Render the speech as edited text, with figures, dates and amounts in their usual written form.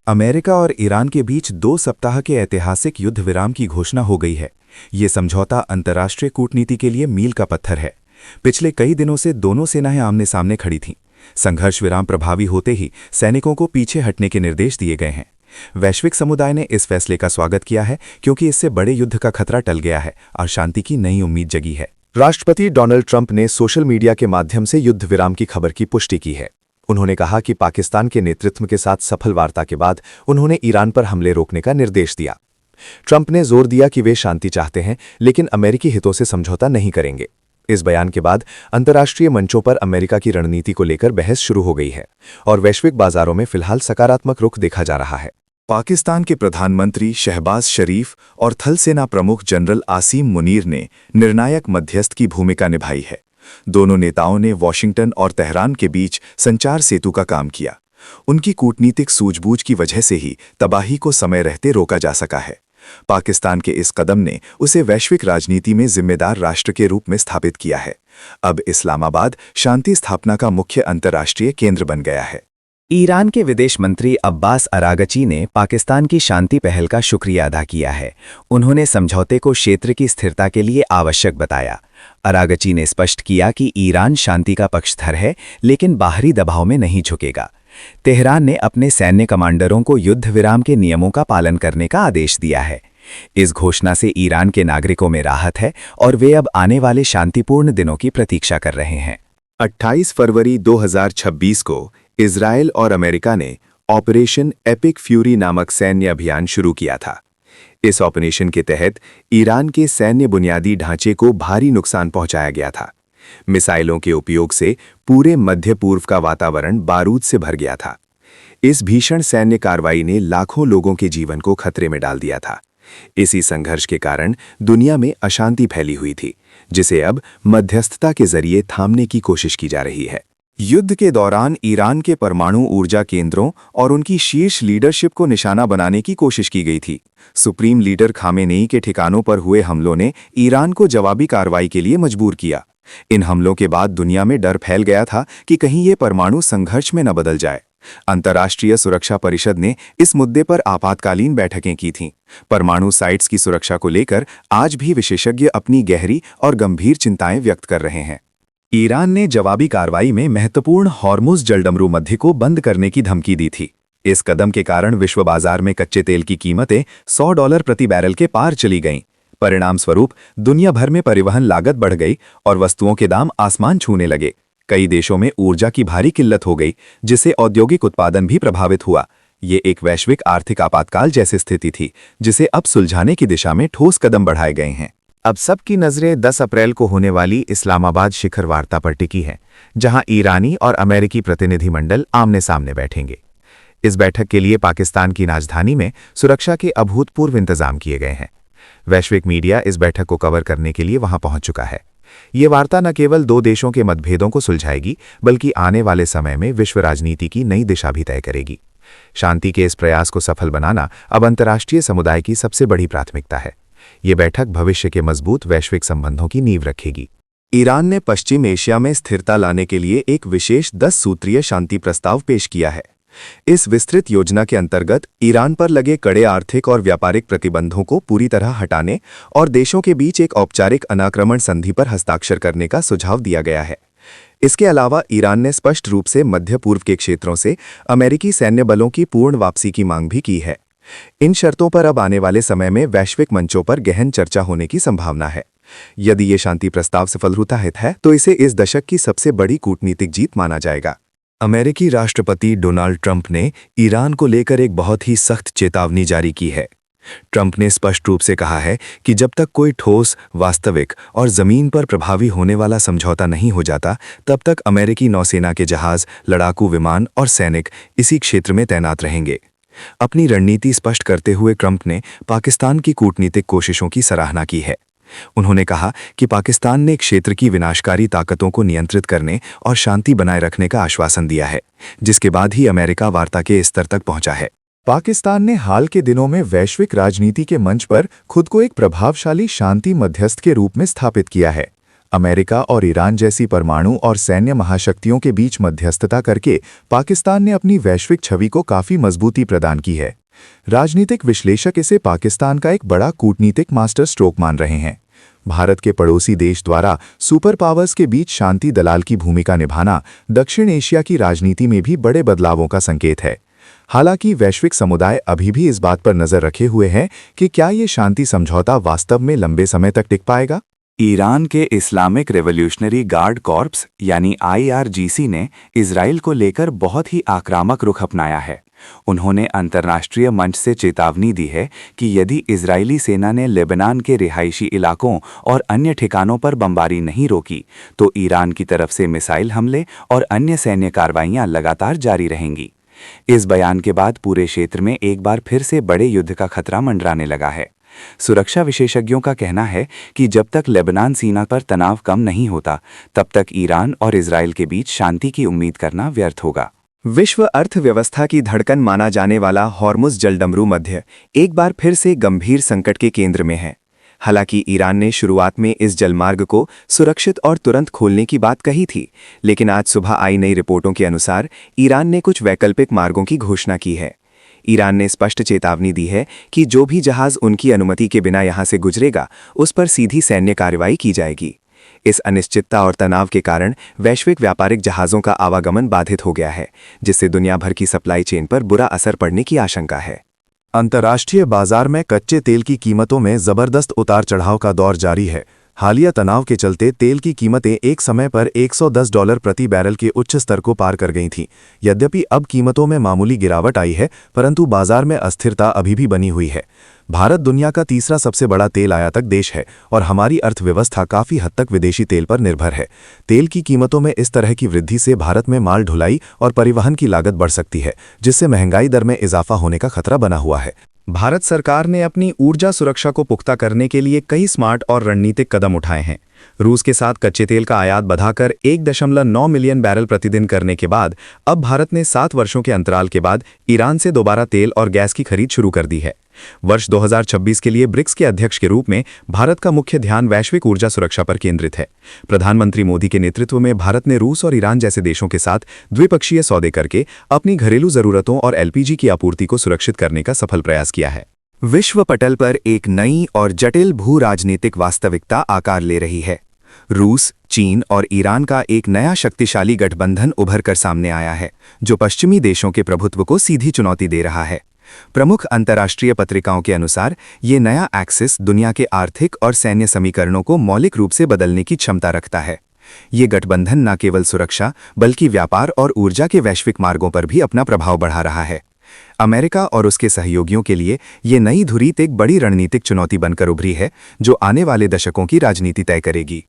America और Iran के बीच 2 सप्ताह के ऐतिहासिक युद्ध विराम की घोषणा हो गई है। ये समझौता अंतर्राष्ट्रीय कूटनीति के लिए मील का पत्थर है। पिछले कई दिनों से दोनों सेनाएं आमने सामने खड़ी थीं। संघर्ष विराम प्रभावी होते ही सैनिकों को पीछे हटने के निर्देश दिए गए हैं। वैश्विक समुदाय ने इस फैसले का स्वागत किया है क्योंकि इससे बड़े युद्ध का खतरा टल गया है और शांति की नई उम्मीद जगी है। राष्ट्रपति डोनाल्ड ट्रंप ने सोशल मीडिया के माध्यम से युद्ध विराम की खबर की पुष्टि की है। उन्होंने कहा कि पाकिस्तान के नेतृत्व के साथ सफल वार्ता के बाद उन्होंने ईरान पर हमले रोकने का निर्देश दिया। ट्रंप ने जोर दिया कि वे शांति चाहते हैं लेकिन अमेरिकी हितों से समझौता नहीं करेंगे। इस बयान के बाद अंतर्राष्ट्रीय मंचों पर अमेरिका की रणनीति को लेकर बहस शुरू हो गई है और वैश्विक बाजारों में फिलहाल सकारात्मक रुख देखा जा रहा है। पाकिस्तान के प्रधानमंत्री शहबाज शरीफ और थल सेना प्रमुख जनरल आसिम मुनीर ने निर्णायक मध्यस्थ की भूमिका निभाई है। दोनों नेताओं ने वॉशिंगटन और तेहरान के बीच संचार सेतु का काम किया। उनकी कूटनीतिक सूझबूझ की वजह से ही तबाही को समय रहते रोका जा सका है। पाकिस्तान के इस कदम ने उसे वैश्विक राजनीति में जिम्मेदार राष्ट्र के रूप में स्थापित किया है। अब इस्लामाबाद शांति स्थापना का मुख्य अंतर्राष्ट्रीय केंद्र बन गया है। ईरान के विदेश मंत्री अब्बास अरागची ने पाकिस्तान की शांति पहल का शुक्रिया अदा किया है। उन्होंने समझौते को क्षेत्र की स्थिरता के लिए आवश्यक बताया। अरागची ने स्पष्ट किया कि ईरान शांति का पक्षधर है लेकिन बाहरी दबाव में नहीं झुकेगा। तेहरान ने अपने सैन्य कमांडरों को युद्ध विराम के नियमों का पालन करने का आदेश दिया है। इस घोषणा से ईरान के नागरिकों में राहत है और वे अब आने वाले शांतिपूर्ण दिनों की प्रतीक्षा कर रहे हैं। 28 फरवरी 2026 को इजरायल और अमेरिका ने ऑपरेशन एपिक फ्यूरी नामक सैन्य अभियान शुरू किया था। इस ऑपरेशन के तहत ईरान के सैन्य बुनियादी ढांचे को भारी नुकसान पहुंचाया गया था। मिसाइलों के उपयोग से पूरे मध्य पूर्व का वातावरण बारूद से भर गया था। इस भीषण सैन्य कार्रवाई ने लाखों लोगों के जीवन को खतरे में डाल दिया था। इसी संघर्ष के कारण दुनिया में अशांति फैली हुई थी, जिसे अब मध्यस्थता के जरिए थामने की कोशिश की जा रही है। युद्ध के दौरान ईरान के परमाणु ऊर्जा केंद्रों और उनकी शीर्ष लीडरशिप को निशाना बनाने की कोशिश की गई थी। सुप्रीम लीडर खामेनेई के ठिकानों पर हुए हमलों ने ईरान को जवाबी कार्रवाई के लिए मजबूर किया। इन हमलों के बाद दुनिया में डर फैल गया था कि कहीं ये परमाणु संघर्ष में न बदल जाए। अंतर्राष्ट्रीय सुरक्षा परिषद ने इस मुद्दे पर आपातकालीन बैठकें की थीं। परमाणु साइट्स की सुरक्षा को लेकर आज भी विशेषज्ञ अपनी गहरी और गंभीर चिंताएं व्यक्त कर रहे हैं। ईरान ने जवाबी कार्रवाई में महत्वपूर्ण हॉर्मुज जलडमरू मध्य को बंद करने की धमकी दी थी। इस कदम के कारण विश्व बाजार में कच्चे तेल की कीमतें $100 प्रति बैरल के पार चली गईं। परिणाम स्वरूप दुनिया भर में परिवहन लागत बढ़ गई और वस्तुओं के दाम आसमान छूने लगे। कई देशों में ऊर्जा की भारी किल्लत हो गई, जिससे औद्योगिक उत्पादन भी प्रभावित हुआ। ये एक वैश्विक आर्थिक आपातकाल जैसी स्थिति थी, जिसे अब सुलझाने की दिशा में ठोस कदम बढ़ाए गए हैं। अब सबकी नजरें 10 अप्रैल को होने वाली इस्लामाबाद शिखर वार्ता पर टिकी हैं, जहां ईरानी और अमेरिकी प्रतिनिधिमंडल आमने सामने बैठेंगे। इस बैठक के लिए पाकिस्तान की राजधानी में सुरक्षा के अभूतपूर्व इंतजाम किए गए हैं। वैश्विक मीडिया इस बैठक को कवर करने के लिए वहां पहुंच चुका है। ये वार्ता न केवल 2 देशों के मतभेदों को सुलझाएगी, बल्कि आने वाले समय में विश्व राजनीति की नई दिशा भी तय करेगी। शांति के इस प्रयास को सफल बनाना अब अंतर्राष्ट्रीय समुदाय की सबसे बड़ी प्राथमिकता है। ये बैठक भविष्य के मजबूत वैश्विक संबंधों की नींव रखेगी। ईरान ने पश्चिम एशिया में स्थिरता लाने के लिए एक विशेष 10 सूत्रीय शांति प्रस्ताव पेश किया है। इस विस्तृत योजना के अंतर्गत ईरान पर लगे कड़े आर्थिक और व्यापारिक प्रतिबंधों को पूरी तरह हटाने और देशों के बीच एक औपचारिक अनाक्रमण संधि पर हस्ताक्षर करने का सुझाव दिया गया है। इसके अलावा ईरान ने स्पष्ट रूप से मध्य पूर्व के क्षेत्रों से अमेरिकी सैन्य बलों की पूर्ण वापसी की मांग भी की है। इन शर्तों पर अब आने वाले समय में वैश्विक मंचों पर गहन चर्चा होने की संभावना है। यदि ये शांति प्रस्ताव सफलता हित है तो इसे इस दशक की सबसे बड़ी कूटनीतिक जीत माना जाएगा। अमेरिकी राष्ट्रपति डोनाल्ड ट्रंप ने ईरान को लेकर एक बहुत ही सख्त चेतावनी जारी की है। ट्रंप ने स्पष्ट रूप से कहा है कि जब तक कोई ठोस, वास्तविक और जमीन पर प्रभावी होने वाला समझौता नहीं हो जाता, तब तक अमेरिकी नौसेना के जहाज, लड़ाकू विमान और सैनिक इसी क्षेत्र में तैनात रहेंगे। अपनी रणनीति स्पष्ट करते हुए ट्रंप ने पाकिस्तान की कूटनीतिक कोशिशों की सराहना की है। उन्होंने कहा कि पाकिस्तान ने क्षेत्र की विनाशकारी ताकतों को नियंत्रित करने और शांति बनाए रखने का आश्वासन दिया है, जिसके बाद ही अमेरिका वार्ता के स्तर तक पहुंचा है। पाकिस्तान ने हाल के दिनों में वैश्विक राजनीति के मंच पर खुद को एक प्रभावशाली शांति मध्यस्थ के रूप में स्थापित किया है। अमेरिका और ईरान जैसी परमाणु और सैन्य महाशक्तियों के बीच मध्यस्थता करके पाकिस्तान ने अपनी वैश्विक छवि को काफी मजबूती प्रदान की है। राजनीतिक विश्लेषक इसे पाकिस्तान का एक बड़ा कूटनीतिक मास्टर स्ट्रोक मान रहे हैं। भारत के पड़ोसी देश द्वारा सुपर पावर्स के बीच शांति दलाल की भूमिका निभाना दक्षिण एशिया की राजनीति में भी बड़े बदलावों का संकेत है। हालांकि वैश्विक समुदाय अभी भी इस बात पर नजर रखे हुए है कि क्या ये शांति समझौता वास्तव में लंबे समय तक टिक पाएगा। ईरान के इस्लामिक रेवोल्यूशनरी गार्ड कॉर्प्स यानी IRGC ने इजराइल को लेकर बहुत ही आक्रामक रुख अपनाया है। उन्होंने अंतर्राष्ट्रीय मंच से चेतावनी दी है कि यदि इजरायली सेना ने लेबनान के रिहायशी इलाकों और अन्य ठिकानों पर बमबारी नहीं रोकी तो ईरान की तरफ से मिसाइल हमले और अन्य सैन्य कार्रवाइयां लगातार जारी रहेंगी। इस बयान के बाद पूरे क्षेत्र में एक बार फिर से बड़े युद्ध का खतरा मंडराने लगा है। सुरक्षा विशेषज्ञों का कहना है कि जब तक लेबनान सीमा पर तनाव कम नहीं होता तब तक ईरान और इजराइल के बीच शांति की उम्मीद करना व्यर्थ होगा। विश्व अर्थव्यवस्था की धड़कन माना जाने वाला हॉर्मुज़ जलडमरू मध्य एक बार फिर से गंभीर संकट के केंद्र में है। हालांकि ईरान ने शुरुआत में इस जलमार्ग को सुरक्षित और तुरंत खोलने की बात कही थी, लेकिन आज सुबह आई नई रिपोर्टों के अनुसार ईरान ने कुछ वैकल्पिक मार्गों की घोषणा की है। ईरान ने स्पष्ट चेतावनी दी है कि जो भी जहाज उनकी अनुमति के बिना यहां से गुजरेगा उस पर सीधी सैन्य कार्रवाई की जाएगी। इस अनिश्चितता और तनाव के कारण वैश्विक व्यापारिक जहाज़ों का आवागमन बाधित हो गया है, जिससे दुनिया भर की सप्लाई चेन पर बुरा असर पड़ने की आशंका है। अंतर्राष्ट्रीय बाजार में कच्चे तेल की कीमतों में जबरदस्त उतार चढ़ाव का दौर जारी है। हालिया तनाव के चलते तेल की कीमतें एक समय पर $110 प्रति बैरल के उच्च स्तर को पार कर गई थीं। यद्यपि अब कीमतों में मामूली गिरावट आई है, परंतु बाजार में अस्थिरता अभी भी बनी हुई है। भारत दुनिया का तीसरा सबसे बड़ा तेल आयातक देश है और हमारी अर्थव्यवस्था काफी हद तक विदेशी तेल पर निर्भर है। तेल की कीमतों में इस तरह की वृद्धि से भारत में माल ढुलाई और परिवहन की लागत बढ़ सकती है, जिससे महंगाई दर में इजाफा होने का खतरा बना हुआ है। भारत सरकार ने अपनी ऊर्जा सुरक्षा को पुख्ता करने के लिए कई स्मार्ट और रणनीतिक कदम उठाए हैं। रूस के साथ कच्चे तेल का आयात बढ़ाकर 1.9 मिलियन बैरल प्रतिदिन करने के बाद अब भारत ने 7 वर्षों के अंतराल के बाद ईरान से दोबारा तेल और गैस की खरीद शुरू कर दी है। वर्ष 2026 के लिए ब्रिक्स के अध्यक्ष के रूप में भारत का मुख्य ध्यान वैश्विक ऊर्जा सुरक्षा पर केंद्रित है। प्रधानमंत्री मोदी के नेतृत्व में भारत ने रूस और ईरान जैसे देशों के साथ द्विपक्षीय सौदे करके अपनी घरेलू जरूरतों और LPG की आपूर्ति को सुरक्षित करने का सफल प्रयास किया है। विश्व पटल पर एक नई और जटिल भू राजनीतिक वास्तविकता आकार ले रही है। रूस, चीन और ईरान का एक नया शक्तिशाली गठबंधन उभर कर सामने आया है, जो पश्चिमी देशों के प्रभुत्व को सीधी चुनौती दे रहा है। प्रमुख अंतर्राष्ट्रीय पत्रिकाओं के अनुसार ये नया एक्सिस दुनिया के आर्थिक और सैन्य समीकरणों को मौलिक रूप से बदलने की क्षमता रखता है। ये गठबंधन न केवल सुरक्षा बल्कि व्यापार और ऊर्जा के वैश्विक मार्गों पर भी अपना प्रभाव बढ़ा रहा है। अमेरिका और उसके सहयोगियों के लिए ये नई धुरी एक बड़ी रणनीतिक चुनौती बनकर उभरी है, जो आने वाले दशकों की राजनीति तय करेगी।